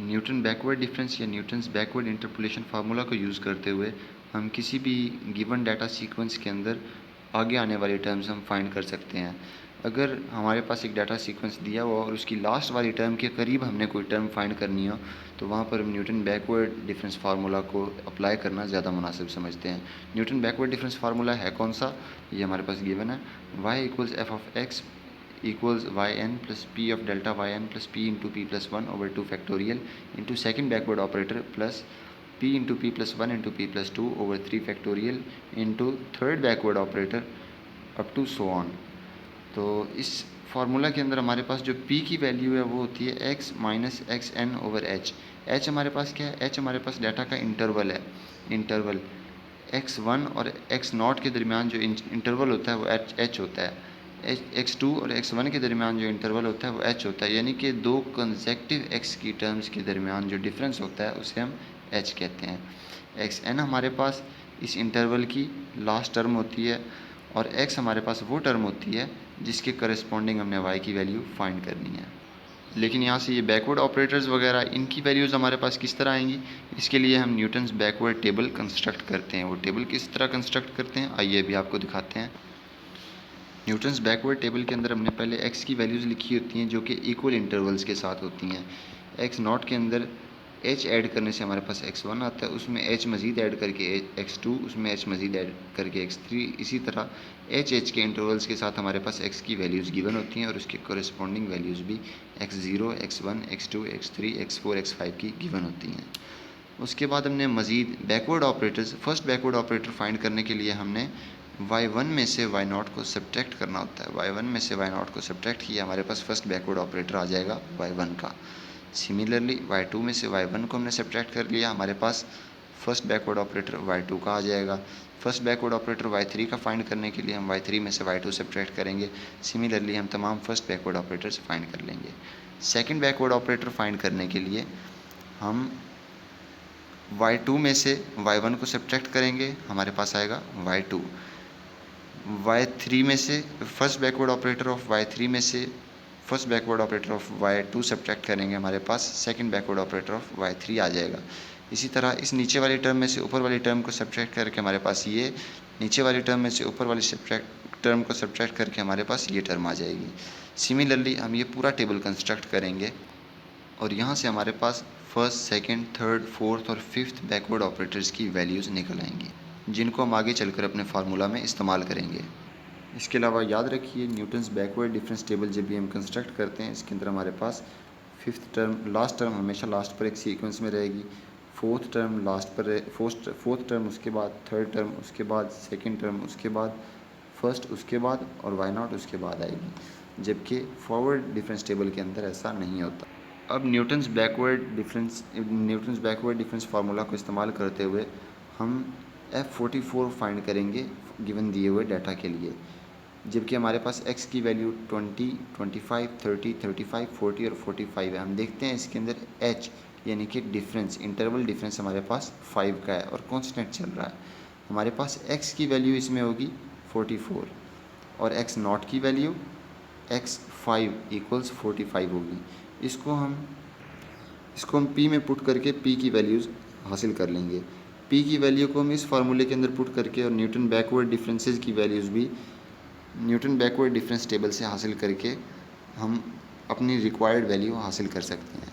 Newton backward difference या Newton's backward interpolation formula को use करते हुए हम किसी भी गिवन डाटा सीक्वेंस के अंदर आगे आने वाली टर्म्स हम फाइंड कर सकते हैं। अगर हमारे पास एक डाटा सीक्वेंस दिया हुआ और उसकी लास्ट वाली टर्म के करीब हमने कोई टर्म फाइंड करनी हो तो वहाँ पर हम न्यूटन बैकवर्ड डिफरेंस फार्मूला को अप्लाई करना ज़्यादा मुनासिब समझते हैं। न्यूटन बैकवर्ड डिफरेंस फार्मूला है कौन सा, ये हमारे पास गिवन है। y equals F of x equals yn plus p of delta yn plus p into p plus 1 over 2 factorial into second backward operator plus p into p plus 1 into p plus 2 over 3 factorial into third backward operator up to so on। तो इस formula के अंदर हमारे पास जो p की value है वो होती है x minus x n over h. h हमारे पास क्या है, h हमारे पास डाटा का इंटरवल है। इंटरवल x1 और x0 के दरमियान जो इंटरवल होता है वो h होता है। x2 और x1 के दरमियान जो इंटरवल होता है वो h होता है, यानी कि दो कंसेक्टिव x की टर्म्स के दरमियान जो डिफरेंस होता है उसे हम h कहते हैं। xn हमारे पास इस इंटरवल की लास्ट टर्म होती है और x हमारे पास वो टर्म होती है जिसके करस्पॉन्डिंग हमने y की वैल्यू फाइंड करनी है। लेकिन यहाँ से ये बैकवर्ड ऑपरेटर्स वगैरह इनकी वैल्यूज़ हमारे पास किस तरह आएंगी, इसके लिए हम न्यूटन्स बैकवर्ड टेबल कंस्ट्रक्ट करते हैं। वो टेबल किस तरह कंस्ट्रक्ट करते हैं आइए अभी आपको दिखाते हैं। न्यूटन्स बैकवर्ड टेबल के अंदर हमने पहले x की वैल्यूज़ लिखी होती हैं जो कि इक्वल इंटरवल्स के साथ होती हैं। x0 के अंदर h ऐड करने से हमारे पास x1 आता है, उसमें h मज़ीद ऐड करके x2, उसमें h मज़ीद ऐड करके x3, इसी तरह h के इंटरवल्स के साथ हमारे पास x की वैल्यूज़ गिवन होती हैं और उसके कोरिस्पॉन्डिंग वैल्यूज़ भी x0, x1, x2, x3, x4, x5 की गिवन होती हैं। उसके बाद हमने मज़ीद backward operators, first backward operator find करने के लिए हमने y1 में से y0 को सब्ट्रैक्ट करना होता है। y1 में से y0 को सब्ट्रैक्ट किया हमारे पास फर्स्ट बैकवर्ड ऑपरेटर आ जाएगा y1 का। सिमिलरली y2 में से y1 को हमने सब्ट्रैक्ट कर लिया, हमारे पास फर्स्ट बैकवर्ड ऑपरेटर y2 का आ जाएगा। फर्स्ट बैकवर्ड ऑपरेटर y3 का फाइंड करने के लिए हम y3 में से y2 सब्ट्रैक्ट करेंगे। सिमिलरली हम तमाम फर्स्ट बैकवर्ड ऑपरेटर्स फाइंड कर लेंगे। सेकेंड बैकवर्ड ऑपरेटर फाइंड करने के लिए हम y2 में से y1 को सब्ट्रैक्ट करेंगे, हमारे पास आएगा y2। y3 में से first backward operator of y3 में से first backward operator of y2 subtract करेंगे, हमारे पास second backward operator of y3 आ जाएगा। इसी तरह इस नीचे वाली टर्म में से ऊपर वाली टर्म को सब्ट्रैक्ट करके हमारे पास ये, नीचे वाली टर्म में से ऊपर वाली टर्म को सब्ट्रैक्ट करके हमारे पास ये टर्म आ जाएगी। सिमिलरली हम ये पूरा टेबल कंस्ट्रक्ट करेंगे और यहाँ से हमारे पास फर्स्ट, सेकंड, थर्ड, फोर्थ और फिफ्थ बैकवर्ड ऑपरेटर्स की वैल्यूज़ निकल आएंगी जिनको हम आगे चलकर अपने फार्मूला में इस्तेमाल करेंगे। इसके अलावा याद रखिए न्यूटन्स बैकवर्ड डिफरेंस टेबल जब भी हम कंस्ट्रक्ट करते हैं इसके अंदर हमारे पास फिफ्थ टर्म, लास्ट टर्म हमेशा लास्ट पर एक सीक्वेंस में रहेगी, फोर्थ टर्म लास्ट पर, फोर्थ टर्म उसके बाद, थर्ड टर्म उसके बाद, सेकेंड टर्म उसके बाद, फर्स्ट उसके बाद और y0 उसके बाद आएगी, जबकि फॉरवर्ड डिफरेंस टेबल के अंदर ऐसा नहीं होता। अब न्यूटन्स बैकवर्ड डिफरेंस फार्मूला को इस्तेमाल करते हुए हम F44 फाइंड करेंगे गिवन दिए हुए डाटा के लिए, जबकि हमारे पास x की वैल्यू 20, 25, 30, 35, 40 और 45 है। हम देखते हैं इसके अंदर h यानी कि डिफरेंस, इंटरवल डिफरेंस हमारे पास 5 का है और कांस्टेंट चल रहा है। हमारे पास x की वैल्यू इसमें होगी 44 और x0 की वैल्यू x5 इक्वल्स 45 होगी। इसको हम p में पुट करके p की वैल्यूज़ हासिल कर लेंगे। p की वैल्यू को हम इस फार्मूले के अंदर पुट करके और न्यूटन बैकवर्ड डिफरेंसेस की वैल्यूज़ भी न्यूटन बैकवर्ड डिफरेंस टेबल से हासिल करके हम अपनी रिक्वायर्ड वैल्यू हासिल कर सकते हैं।